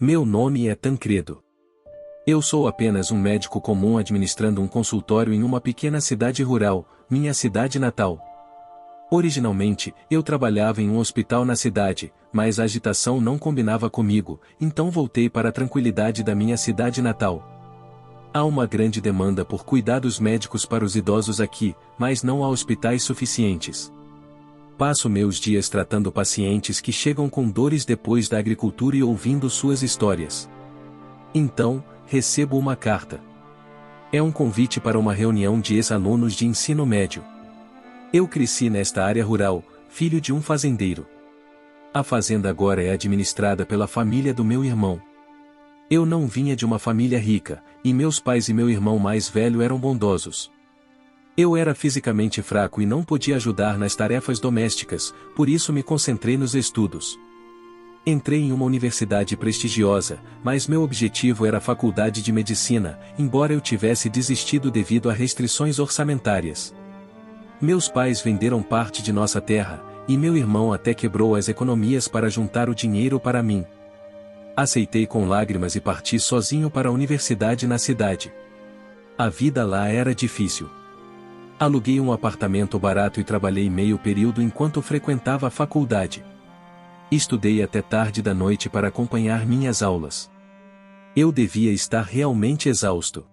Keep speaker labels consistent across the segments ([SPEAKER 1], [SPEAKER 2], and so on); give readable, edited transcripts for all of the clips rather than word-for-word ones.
[SPEAKER 1] Meu nome é Tancredo. Eu sou apenas um médico comum administrando um consultório em uma pequena cidade rural, minha cidade natal. Originalmente, eu trabalhava em um hospital na cidade, mas a agitação não combinava comigo, então voltei para a tranquilidade da minha cidade natal. Há uma grande demanda por cuidados médicos para os idosos aqui, mas não há hospitais suficientes. Passo meus dias tratando pacientes que chegam com dores depois da agricultura e ouvindo suas histórias. Então, recebo uma carta. É um convite para uma reunião de ex-alunos de ensino médio. Eu cresci nesta área rural, filho de um fazendeiro. A fazenda agora é administrada pela família do meu irmão. Eu não vinha de uma família rica, e meus pais e meu irmão mais velho eram bondosos. Eu era fisicamente fraco e não podia ajudar nas tarefas domésticas, por isso me concentrei nos estudos. Entrei em uma universidade prestigiosa, mas meu objetivo era a faculdade de medicina, embora eu tivesse desistido devido a restrições orçamentárias. Meus pais venderam parte de nossa terra, e meu irmão até quebrou as economias para juntar o dinheiro para mim. Aceitei com lágrimas e parti sozinho para a universidade na cidade. A vida lá era difícil. Aluguei um apartamento barato e trabalhei meio período enquanto frequentava a faculdade. Estudei até tarde da noite para acompanhar minhas aulas. Eu devia estar realmente exausto.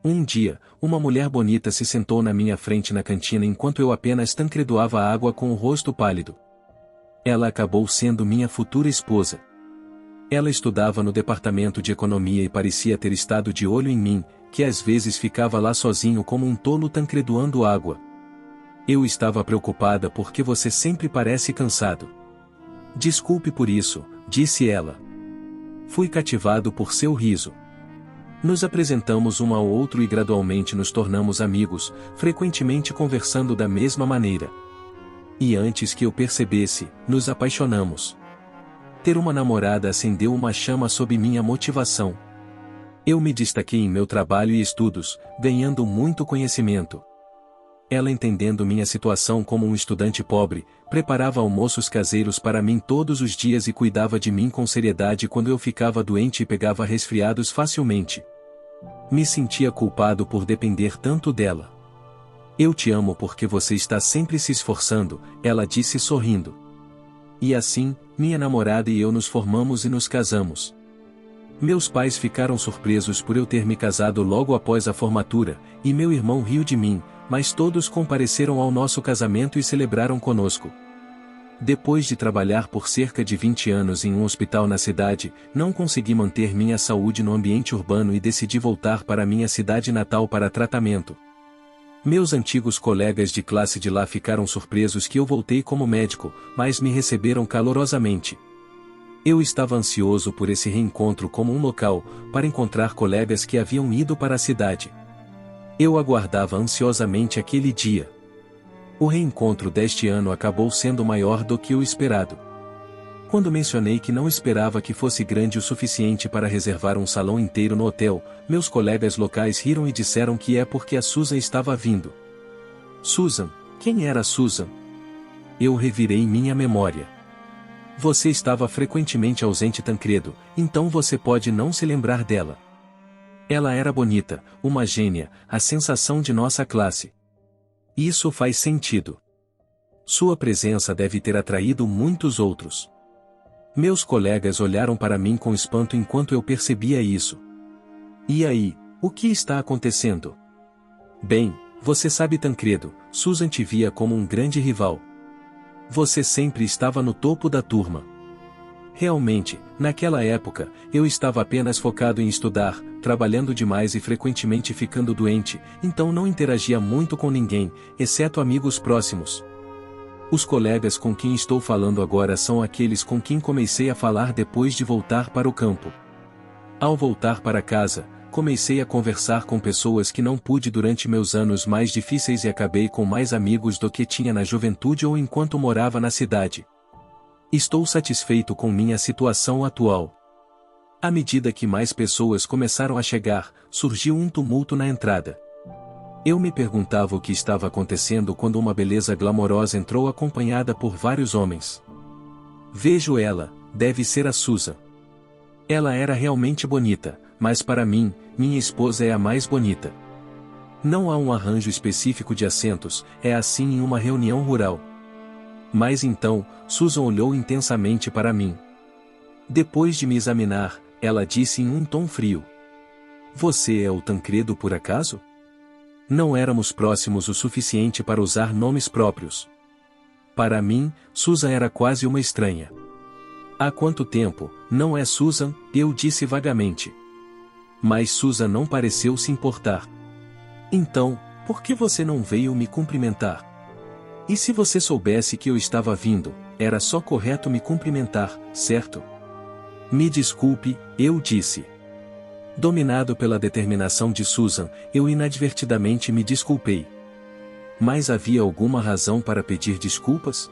[SPEAKER 1] Um dia, uma mulher bonita se sentou na minha frente na cantina enquanto eu apenas tancredoava água com o rosto pálido. Ela acabou sendo minha futura esposa. Ela estudava no departamento de economia e parecia ter estado de olho em mim, que às vezes ficava lá sozinho como um tolo tancredoando água. Eu estava preocupada porque você sempre parece cansado. Desculpe por isso, disse ela. Fui cativado por seu riso. Nos apresentamos um ao outro e gradualmente nos tornamos amigos, frequentemente conversando da mesma maneira. E antes que eu percebesse, nos apaixonamos. Ter uma namorada acendeu uma chama sob minha motivação. Eu me destaquei em meu trabalho e estudos, ganhando muito conhecimento. Ela, entendendo minha situação como um estudante pobre, preparava almoços caseiros para mim todos os dias e cuidava de mim com seriedade quando eu ficava doente e pegava resfriados facilmente. Me sentia culpado por depender tanto dela. Eu te amo porque você está sempre se esforçando, ela disse sorrindo. E assim, minha namorada e eu nos formamos e nos casamos. Meus pais ficaram surpresos por eu ter me casado logo após a formatura, e meu irmão riu de mim, mas todos compareceram ao nosso casamento e celebraram conosco. Depois de trabalhar por cerca de 20 anos em um hospital na cidade, não consegui manter minha saúde no ambiente urbano e decidi voltar para minha cidade natal para tratamento. Meus antigos colegas de classe de lá ficaram surpresos que eu voltei como médico, mas me receberam calorosamente. Eu estava ansioso por esse reencontro como um local, para encontrar colegas que haviam ido para a cidade. Eu aguardava ansiosamente aquele dia. O reencontro deste ano acabou sendo maior do que o esperado. Quando mencionei que não esperava que fosse grande o suficiente para reservar um salão inteiro no hotel, meus colegas locais riram e disseram que é porque a Susan estava vindo. Susan? Quem era Susan? Eu revirei minha memória. Você estava frequentemente ausente, Tancredo, então você pode não se lembrar dela. Ela era bonita, uma gênia, a sensação de nossa classe. Isso faz sentido. Sua presença deve ter atraído muitos outros. Meus colegas olharam para mim com espanto enquanto eu percebia isso. E aí, o que está acontecendo? Bem, você sabe, Tancredo, Susan te via como um grande rival. Você sempre estava no topo da turma. Realmente, naquela época, eu estava apenas focado em estudar, trabalhando demais e frequentemente ficando doente, então não interagia muito com ninguém, exceto amigos próximos. Os colegas com quem estou falando agora são aqueles com quem comecei a falar depois de voltar para o campo. Ao voltar para casa, comecei a conversar com pessoas que não pude durante meus anos mais difíceis e acabei com mais amigos do que tinha na juventude ou enquanto morava na cidade. Estou satisfeito com minha situação atual. À medida que mais pessoas começaram a chegar, surgiu um tumulto na entrada. Eu me perguntava o que estava acontecendo quando uma beleza glamourosa entrou acompanhada por vários homens. Vejo ela, deve ser a Susan. Ela era realmente bonita, mas para mim, minha esposa é a mais bonita. Não há um arranjo específico de assentos, é assim em uma reunião rural. Mas então, Susan olhou intensamente para mim. Depois de me examinar, ela disse em um tom frio: Você é o Tancredo por acaso? Não éramos próximos o suficiente para usar nomes próprios. Para mim, Susan era quase uma estranha. Há quanto tempo, não é Susan? Eu disse vagamente. Mas Susan não pareceu se importar. Então, por que você não veio me cumprimentar? E se você soubesse que eu estava vindo, era só correto me cumprimentar, certo? Me desculpe, eu disse. Dominado pela determinação de Susan, eu inadvertidamente me desculpei. Mas havia alguma razão para pedir desculpas?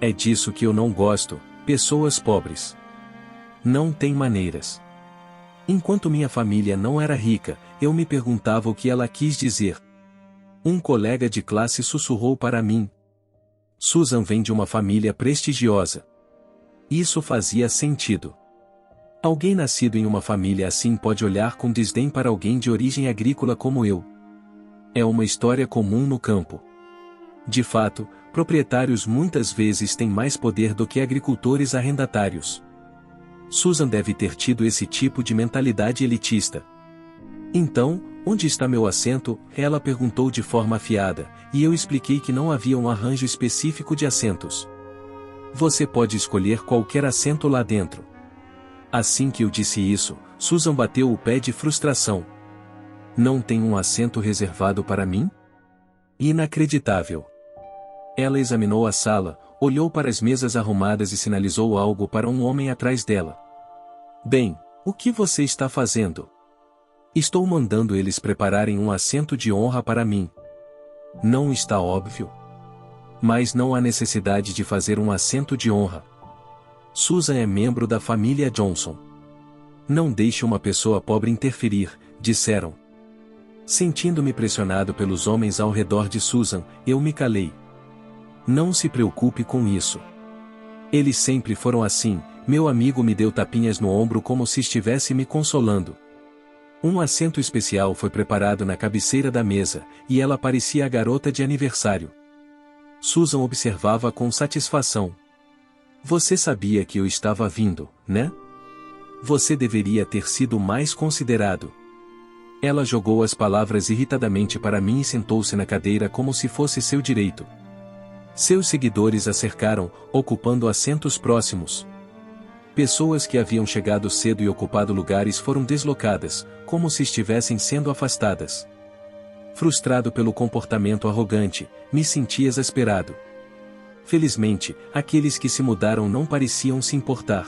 [SPEAKER 1] É disso que eu não gosto, pessoas pobres. Não têm maneiras. Enquanto minha família não era rica, eu me perguntava o que ela quis dizer. Um colega de classe sussurrou para mim: Susan vem de uma família prestigiosa. Isso fazia sentido. Alguém nascido em uma família assim pode olhar com desdém para alguém de origem agrícola como eu. É uma história comum no campo. De fato, proprietários muitas vezes têm mais poder do que agricultores arrendatários. Susan deve ter tido esse tipo de mentalidade elitista. Então, onde está meu assento? Ela perguntou de forma afiada, e eu expliquei que não havia um arranjo específico de assentos. Você pode escolher qualquer assento lá dentro. Assim que eu disse isso, Susan bateu o pé de frustração. Não tem um assento reservado para mim? Inacreditável. Ela examinou a sala, olhou para as mesas arrumadas e sinalizou algo para um homem atrás dela. Bem, o que você está fazendo? Estou mandando eles prepararem um assento de honra para mim. Não está óbvio? Mas não há necessidade de fazer um assento de honra. Susan é membro da família Johnson. Não deixe uma pessoa pobre interferir, disseram. Sentindo-me pressionado pelos homens ao redor de Susan, eu me calei. Não se preocupe com isso. Eles sempre foram assim. Meu amigo me deu tapinhas no ombro como se estivesse me consolando. Um assento especial foi preparado na cabeceira da mesa, e ela parecia a garota de aniversário. Susan observava com satisfação. Você sabia que eu estava vindo, né? Você deveria ter sido mais considerado. Ela jogou as palavras irritadamente para mim e sentou-se na cadeira como se fosse seu direito. Seus seguidores a cercaram, ocupando assentos próximos. Pessoas que haviam chegado cedo e ocupado lugares foram deslocadas, como se estivessem sendo afastadas. Frustrado pelo comportamento arrogante, me senti exasperado. Felizmente, aqueles que se mudaram não pareciam se importar.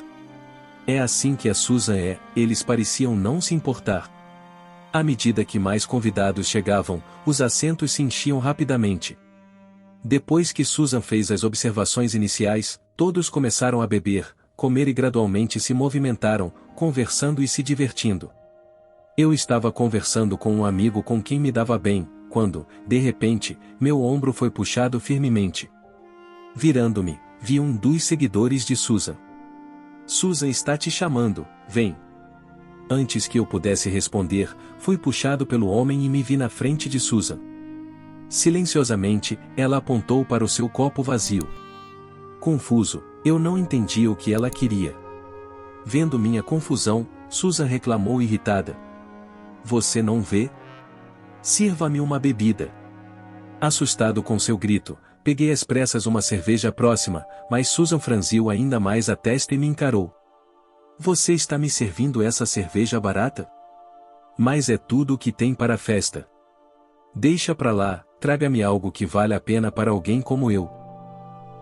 [SPEAKER 1] É assim que a Susan é, eles pareciam não se importar. À medida que mais convidados chegavam, os assentos se enchiam rapidamente. Depois que Susan fez as observações iniciais, todos começaram a beber, comer e gradualmente se movimentaram, conversando e se divertindo. Eu estava conversando com um amigo com quem me dava bem, quando, de repente, meu ombro foi puxado firmemente. Virando-me, vi um dos seguidores de Susan. Susan está te chamando, vem. Antes que eu pudesse responder, fui puxado pelo homem e me vi na frente de Susan. Silenciosamente, ela apontou para o seu copo vazio. Confuso, eu não entendia o que ela queria. Vendo minha confusão, Susan reclamou irritada. Você não vê? Sirva-me uma bebida. Assustado com seu grito, peguei às pressas uma cerveja próxima, mas Susan franziu ainda mais a testa e me encarou. Você está me servindo essa cerveja barata? Mas é tudo o que tem para a festa. Deixa pra lá, traga-me algo que vale a pena para alguém como eu.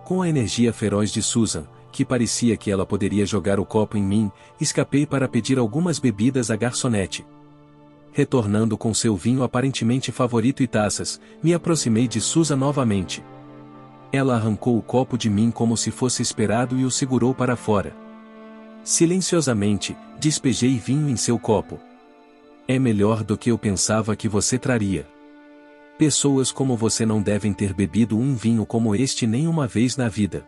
[SPEAKER 1] Com a energia feroz de Susan, que parecia que ela poderia jogar o copo em mim, escapei para pedir algumas bebidas à garçonete. Retornando com seu vinho aparentemente favorito e taças, me aproximei de Susan novamente. Ela arrancou o copo de mim como se fosse esperado e o segurou para fora. Silenciosamente, despejei vinho em seu copo. É melhor do que eu pensava que você traria. Pessoas como você não devem ter bebido um vinho como este nem uma vez na vida.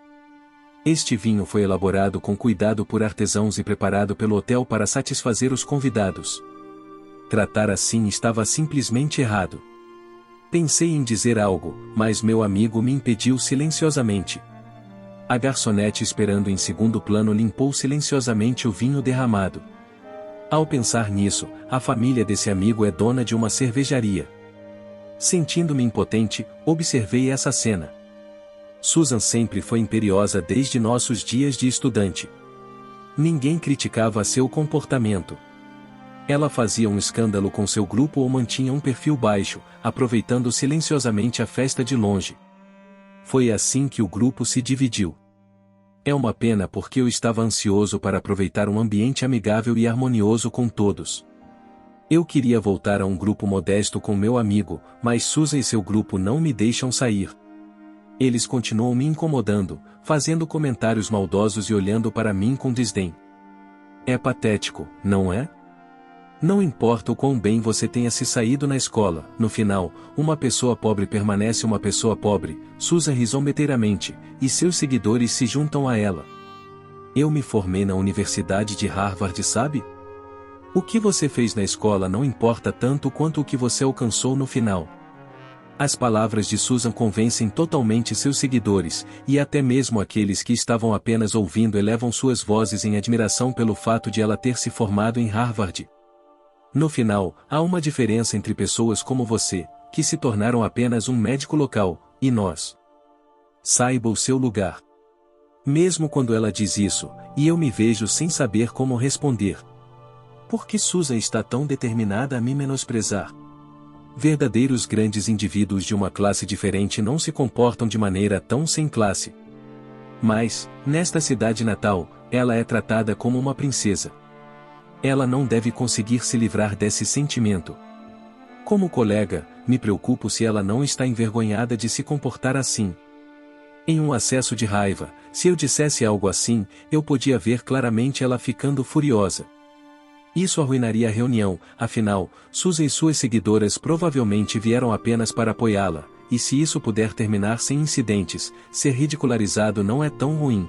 [SPEAKER 1] Este vinho foi elaborado com cuidado por artesãos e preparado pelo hotel para satisfazer os convidados. Tratar assim estava simplesmente errado. Pensei em dizer algo, mas meu amigo me impediu silenciosamente. A garçonete esperando em segundo plano limpou silenciosamente o vinho derramado. Ao pensar nisso, a família desse amigo é dona de uma cervejaria. Sentindo-me impotente, observei essa cena. Susan sempre foi imperiosa desde nossos dias de estudante. Ninguém criticava seu comportamento. Ela fazia um escândalo com seu grupo ou mantinha um perfil baixo, aproveitando silenciosamente a festa de longe. Foi assim que o grupo se dividiu. É uma pena porque eu estava ansioso para aproveitar um ambiente amigável e harmonioso com todos. Eu queria voltar a um grupo modesto com meu amigo, mas Susan e seu grupo não me deixam sair. Eles continuam me incomodando, fazendo comentários maldosos e olhando para mim com desdém. É patético, não é? Não importa o quão bem você tenha se saído na escola, no final, uma pessoa pobre permanece uma pessoa pobre. Susan ri zombeteiramente, e seus seguidores se juntam a ela. Eu me formei na Universidade de Harvard, sabe? O que você fez na escola não importa tanto quanto o que você alcançou no final. As palavras de Susan convencem totalmente seus seguidores, e até mesmo aqueles que estavam apenas ouvindo elevam suas vozes em admiração pelo fato de ela ter se formado em Harvard. No final, há uma diferença entre pessoas como você, que se tornaram apenas um médico local, e nós. Saiba o seu lugar. Mesmo quando ela diz isso, e eu me vejo sem saber como responder. Por que Susan está tão determinada a me menosprezar? Verdadeiros grandes indivíduos de uma classe diferente não se comportam de maneira tão sem classe. Mas, nesta cidade natal, ela é tratada como uma princesa. Ela não deve conseguir se livrar desse sentimento. Como colega, me preocupo se ela não está envergonhada de se comportar assim. Em um acesso de raiva, se eu dissesse algo assim, eu podia ver claramente ela ficando furiosa. Isso arruinaria a reunião, afinal, Susan e suas seguidoras provavelmente vieram apenas para apoiá-la, e se isso puder terminar sem incidentes, ser ridicularizado não é tão ruim.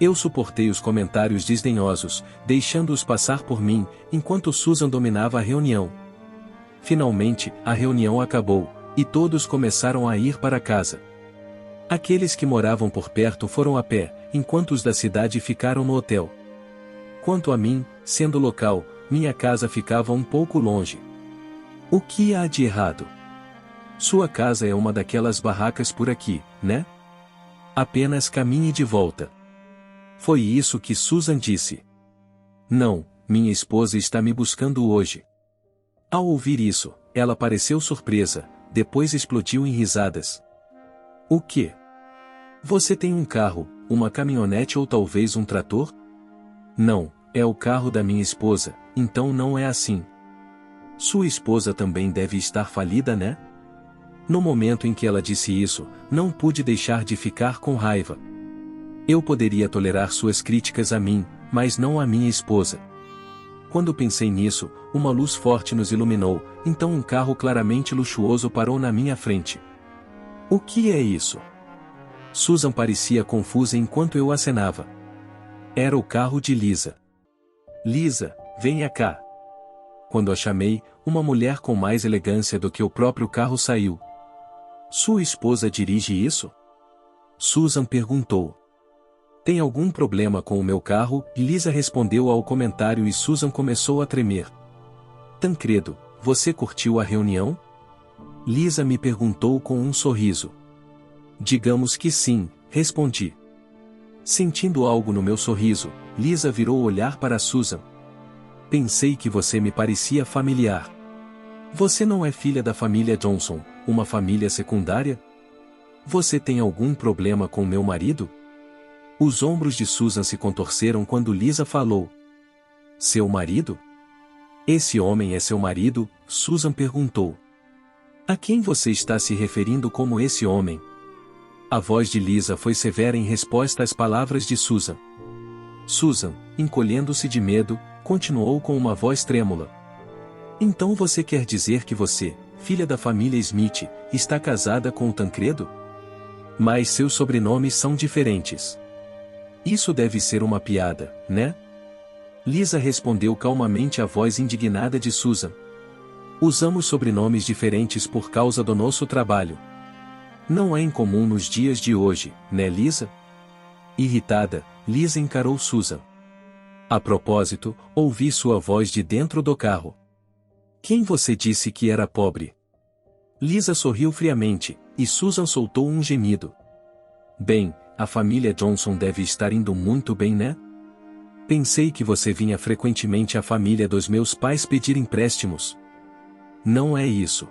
[SPEAKER 1] Eu suportei os comentários desdenhosos, deixando-os passar por mim, enquanto Susan dominava a reunião. Finalmente, a reunião acabou, e todos começaram a ir para casa. Aqueles que moravam por perto foram a pé, enquanto os da cidade ficaram no hotel. Quanto a mim, sendo local, minha casa ficava um pouco longe. O que há de errado? Sua casa é uma daquelas barracas por aqui, né? Apenas caminhe de volta. Foi isso que Susan disse. Não, minha esposa está me buscando hoje. Ao ouvir isso, ela pareceu surpresa, depois explodiu em risadas. O quê? Você tem um carro, uma caminhonete ou talvez um trator? Não, é o carro da minha esposa, então não é assim. Sua esposa também deve estar falida, né? No momento em que ela disse isso, não pude deixar de ficar com raiva. Eu poderia tolerar suas críticas a mim, mas não a minha esposa. Quando pensei nisso, uma luz forte nos iluminou, então um carro claramente luxuoso parou na minha frente. O que é isso? Susan parecia confusa enquanto eu acenava. Era o carro de Lisa. Lisa, venha cá. Quando a chamei, uma mulher com mais elegância do que o próprio carro saiu. Sua esposa dirige isso? Susan perguntou. Tem algum problema com o meu carro? Lisa respondeu ao comentário e Susan começou a tremer. Tancredo, você curtiu a reunião? Lisa me perguntou com um sorriso. Digamos que sim, respondi. Sentindo algo no meu sorriso, Lisa virou o olhar para Susan. Pensei que você me parecia familiar. Você não é filha da família Johnson, uma família secundária? Você tem algum problema com meu marido? Os ombros de Susan se contorceram quando Lisa falou. Seu marido? Esse homem é seu marido? Susan perguntou. A quem você está se referindo como esse homem? A voz de Lisa foi severa em resposta às palavras de Susan. Susan, encolhendo-se de medo, continuou com uma voz trêmula. Então você quer dizer que você, filha da família Smith, está casada com o Tancredo? Mas seus sobrenomes são diferentes. Isso deve ser uma piada, né? Lisa respondeu calmamente à voz indignada de Susan. Usamos sobrenomes diferentes por causa do nosso trabalho. Não é incomum nos dias de hoje, né, Lisa? Irritada, Lisa encarou Susan. A propósito, ouvi sua voz de dentro do carro. Quem você disse que era pobre? Lisa sorriu friamente, e Susan soltou um gemido. Bem, a família Johnson deve estar indo muito bem, né? Pensei que você vinha frequentemente à família dos meus pais pedir empréstimos. Não é isso.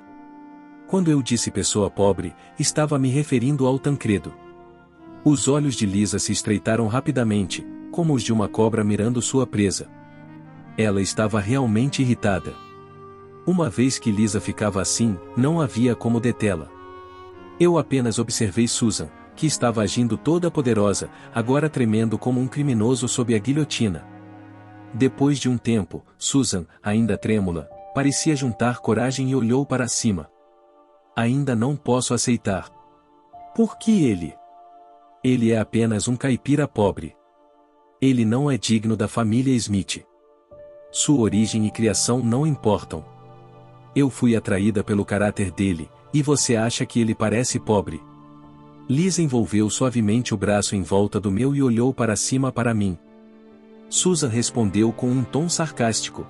[SPEAKER 1] Quando eu disse pessoa pobre, estava me referindo ao Tancredo. Os olhos de Lisa se estreitaram rapidamente, como os de uma cobra mirando sua presa. Ela estava realmente irritada. Uma vez que Lisa ficava assim, não havia como detê-la. Eu apenas observei Susan, que estava agindo toda poderosa, agora tremendo como um criminoso sob a guilhotina. Depois de um tempo, Susan, ainda trêmula, parecia juntar coragem e olhou para cima. Ainda não posso aceitar. Por que ele? Ele é apenas um caipira pobre. Ele não é digno da família Smith. Sua origem e criação não importam. Eu fui atraída pelo caráter dele, e você acha que ele parece pobre? Lisa envolveu suavemente o braço em volta do meu e olhou para cima para mim. Susan respondeu com um tom sarcástico.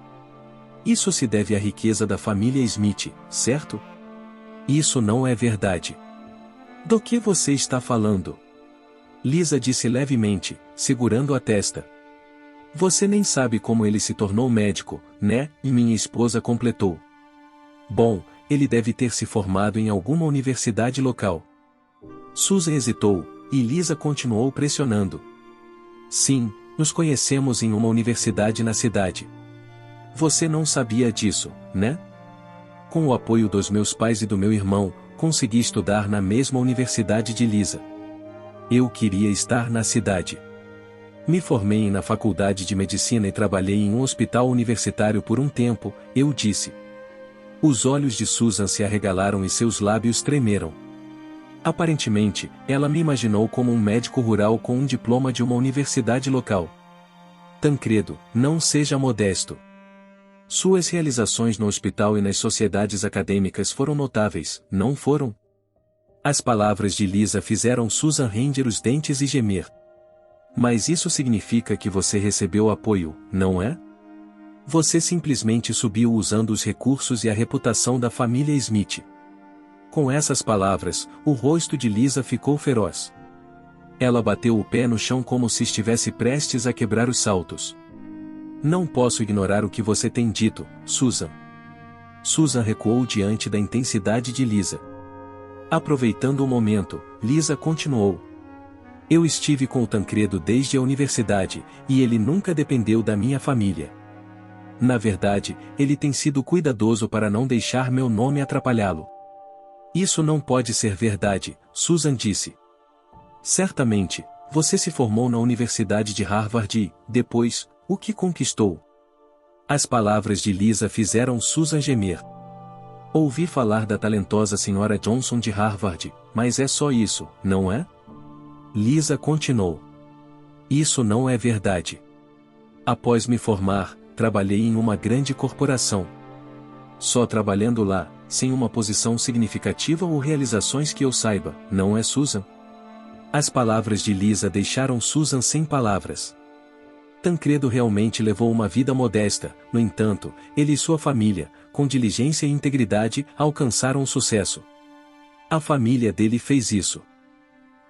[SPEAKER 1] Isso se deve à riqueza da família Smith, certo? Isso não é verdade. Do que você está falando? Lisa disse levemente, segurando a testa. Você nem sabe como ele se tornou médico, né? E minha esposa completou. Bom, ele deve ter se formado em alguma universidade local. Susan hesitou, e Lisa continuou pressionando. Sim, nos conhecemos em uma universidade na cidade. Você não sabia disso, né? Com o apoio dos meus pais e do meu irmão, consegui estudar na mesma universidade de Lisa. Eu queria estar na cidade. Me formei na faculdade de medicina e trabalhei em um hospital universitário por um tempo, eu disse. Os olhos de Susan se arregalaram e seus lábios tremeram. Aparentemente, ela me imaginou como um médico rural com um diploma de uma universidade local. Tancredo, não seja modesto. Suas realizações no hospital e nas sociedades acadêmicas foram notáveis, não foram? As palavras de Lisa fizeram Susan ranger os dentes e gemer. Mas isso significa que você recebeu apoio, não é? Você simplesmente subiu usando os recursos e a reputação da família Smith. Com essas palavras, o rosto de Lisa ficou feroz. Ela bateu o pé no chão como se estivesse prestes a quebrar os saltos. Não posso ignorar o que você tem dito, Susan. Susan recuou diante da intensidade de Lisa. Aproveitando o momento, Lisa continuou. Eu estive com o Tancredo desde a universidade, e ele nunca dependeu da minha família. Na verdade, ele tem sido cuidadoso para não deixar meu nome atrapalhá-lo. Isso não pode ser verdade, Susan disse. Certamente, você se formou na Universidade de Harvard e, depois, o que conquistou? As palavras de Lisa fizeram Susan gemer. Ouvi falar da talentosa senhora Johnson de Harvard, mas é só isso, não é? Lisa continuou. Isso não é verdade. Após me formar, trabalhei em uma grande corporação. Só trabalhando lá, sem uma posição significativa ou realizações que eu saiba, não é, Susan? As palavras de Lisa deixaram Susan sem palavras. Tancredo realmente levou uma vida modesta, no entanto, ele e sua família, com diligência e integridade, alcançaram sucesso. A família dele fez isso.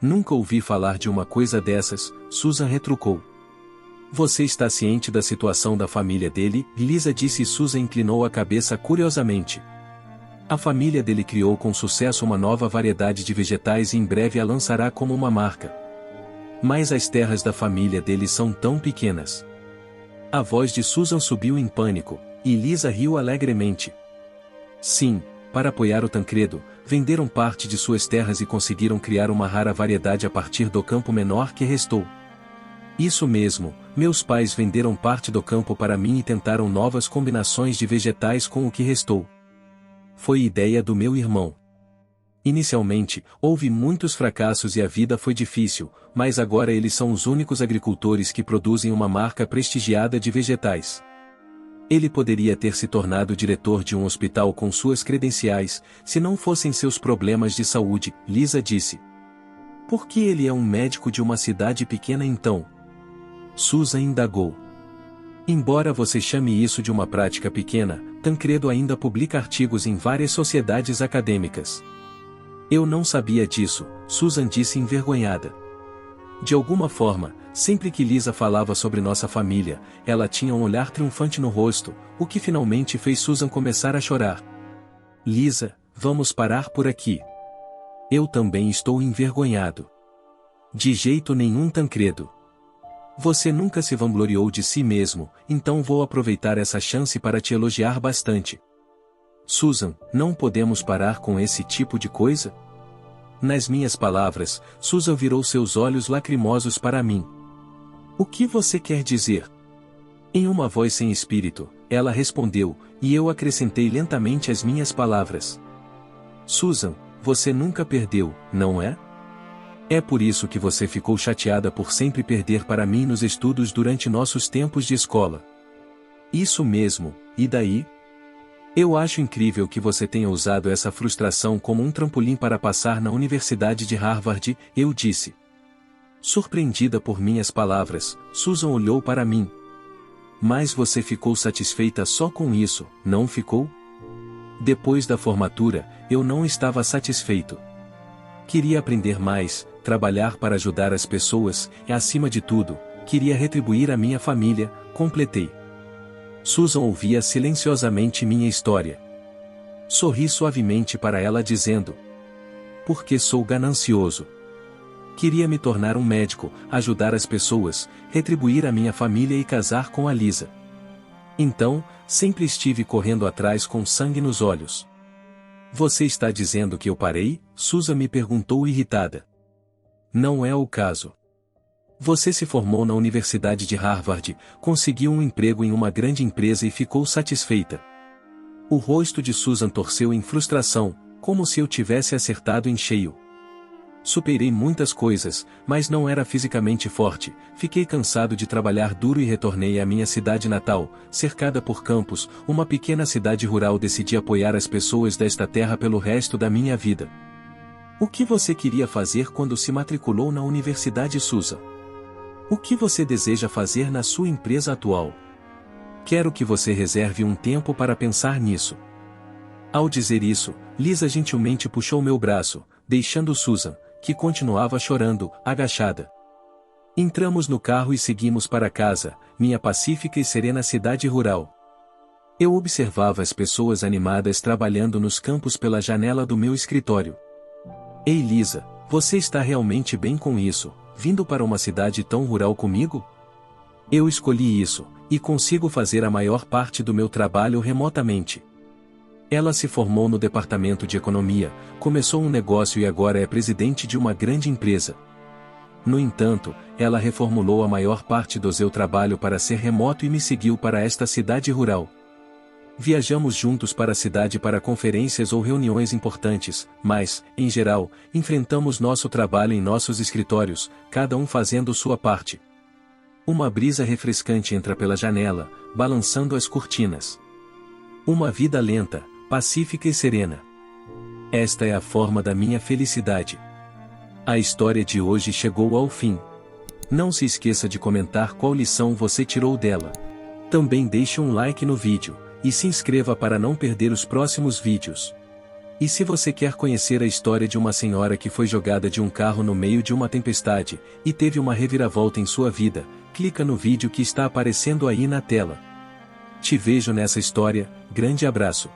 [SPEAKER 1] Nunca ouvi falar de uma coisa dessas, Susan retrucou. Você está ciente da situação da família dele? Lisa disse e Susan inclinou a cabeça curiosamente. A família dele criou com sucesso uma nova variedade de vegetais e em breve a lançará como uma marca. Mas as terras da família dele são tão pequenas. A voz de Susan subiu em pânico, e Lisa riu alegremente. Sim, para apoiar o Tancredo, venderam parte de suas terras e conseguiram criar uma rara variedade a partir do campo menor que restou. Isso mesmo, meus pais venderam parte do campo para mim e tentaram novas combinações de vegetais com o que restou. Foi ideia do meu irmão. Inicialmente, houve muitos fracassos e a vida foi difícil, mas agora eles são os únicos agricultores que produzem uma marca prestigiada de vegetais. Ele poderia ter se tornado diretor de um hospital com suas credenciais, se não fossem seus problemas de saúde, Lisa disse. Por que ele é um médico de uma cidade pequena então? Susan indagou. Embora você chame isso de uma prática pequena, Tancredo ainda publica artigos em várias sociedades acadêmicas. Eu não sabia disso, Susan disse envergonhada. De alguma forma, sempre que Lisa falava sobre nossa família, ela tinha um olhar triunfante no rosto, o que finalmente fez Susan começar a chorar. Lisa, vamos parar por aqui. Eu também estou envergonhado. De jeito nenhum, Tancredo. Você nunca se vangloriou de si mesmo, então vou aproveitar essa chance para te elogiar bastante. Susan, não podemos parar com esse tipo de coisa? Nas minhas palavras, Susan virou seus olhos lacrimosos para mim. O que você quer dizer? Em uma voz sem espírito, ela respondeu, e eu acrescentei lentamente as minhas palavras. Susan, você nunca perdeu, não é? É por isso que você ficou chateada por sempre perder para mim nos estudos durante nossos tempos de escola. Isso mesmo, e daí? Eu acho incrível que você tenha usado essa frustração como um trampolim para passar na Universidade de Harvard, eu disse. Surpreendida por minhas palavras, Susan olhou para mim. Mas você ficou satisfeita só com isso, não ficou? Depois da formatura, eu não estava satisfeito. Queria aprender mais, trabalhar para ajudar as pessoas, e acima de tudo, queria retribuir a minha família, completei. Susan ouvia silenciosamente minha história. Sorri suavemente para ela dizendo: porque sou ganancioso. Queria me tornar um médico, ajudar as pessoas, retribuir a minha família e casar com a Lisa. Então, sempre estive correndo atrás com sangue nos olhos. Você está dizendo que eu parei? Susan me perguntou irritada. Não é o caso. Você se formou na Universidade de Harvard, conseguiu um emprego em uma grande empresa e ficou satisfeita. O rosto de Susan torceu em frustração, como se eu tivesse acertado em cheio. Superei muitas coisas, mas não era fisicamente forte, fiquei cansado de trabalhar duro e retornei à minha cidade natal, cercada por campos, uma pequena cidade rural. Decidi apoiar as pessoas desta terra pelo resto da minha vida. O que você queria fazer quando se matriculou na Universidade, Susan? O que você deseja fazer na sua empresa atual? Quero que você reserve um tempo para pensar nisso. Ao dizer isso, Lisa gentilmente puxou meu braço, deixando Susan, que continuava chorando, agachada. Entramos no carro e seguimos para casa, minha pacífica e serena cidade rural. Eu observava as pessoas animadas trabalhando nos campos pela janela do meu escritório. Ei Lisa, você está realmente bem com isso, vindo para uma cidade tão rural comigo? Eu escolhi isso, e consigo fazer a maior parte do meu trabalho remotamente. Ela se formou no departamento de economia, começou um negócio e agora é presidente de uma grande empresa. No entanto, ela reformulou a maior parte do seu trabalho para ser remoto e me seguiu para esta cidade rural. Viajamos juntos para a cidade para conferências ou reuniões importantes, mas, em geral, enfrentamos nosso trabalho em nossos escritórios, cada um fazendo sua parte. Uma brisa refrescante entra pela janela, balançando as cortinas. Uma vida lenta, pacífica e serena. Esta é a forma da minha felicidade. A história de hoje chegou ao fim. Não se esqueça de comentar qual lição você tirou dela. Também deixe um like no vídeo, e se inscreva para não perder os próximos vídeos. E se você quer conhecer a história de uma senhora que foi jogada de um carro no meio de uma tempestade, e teve uma reviravolta em sua vida, clica no vídeo que está aparecendo aí na tela. Te vejo nessa história, grande abraço.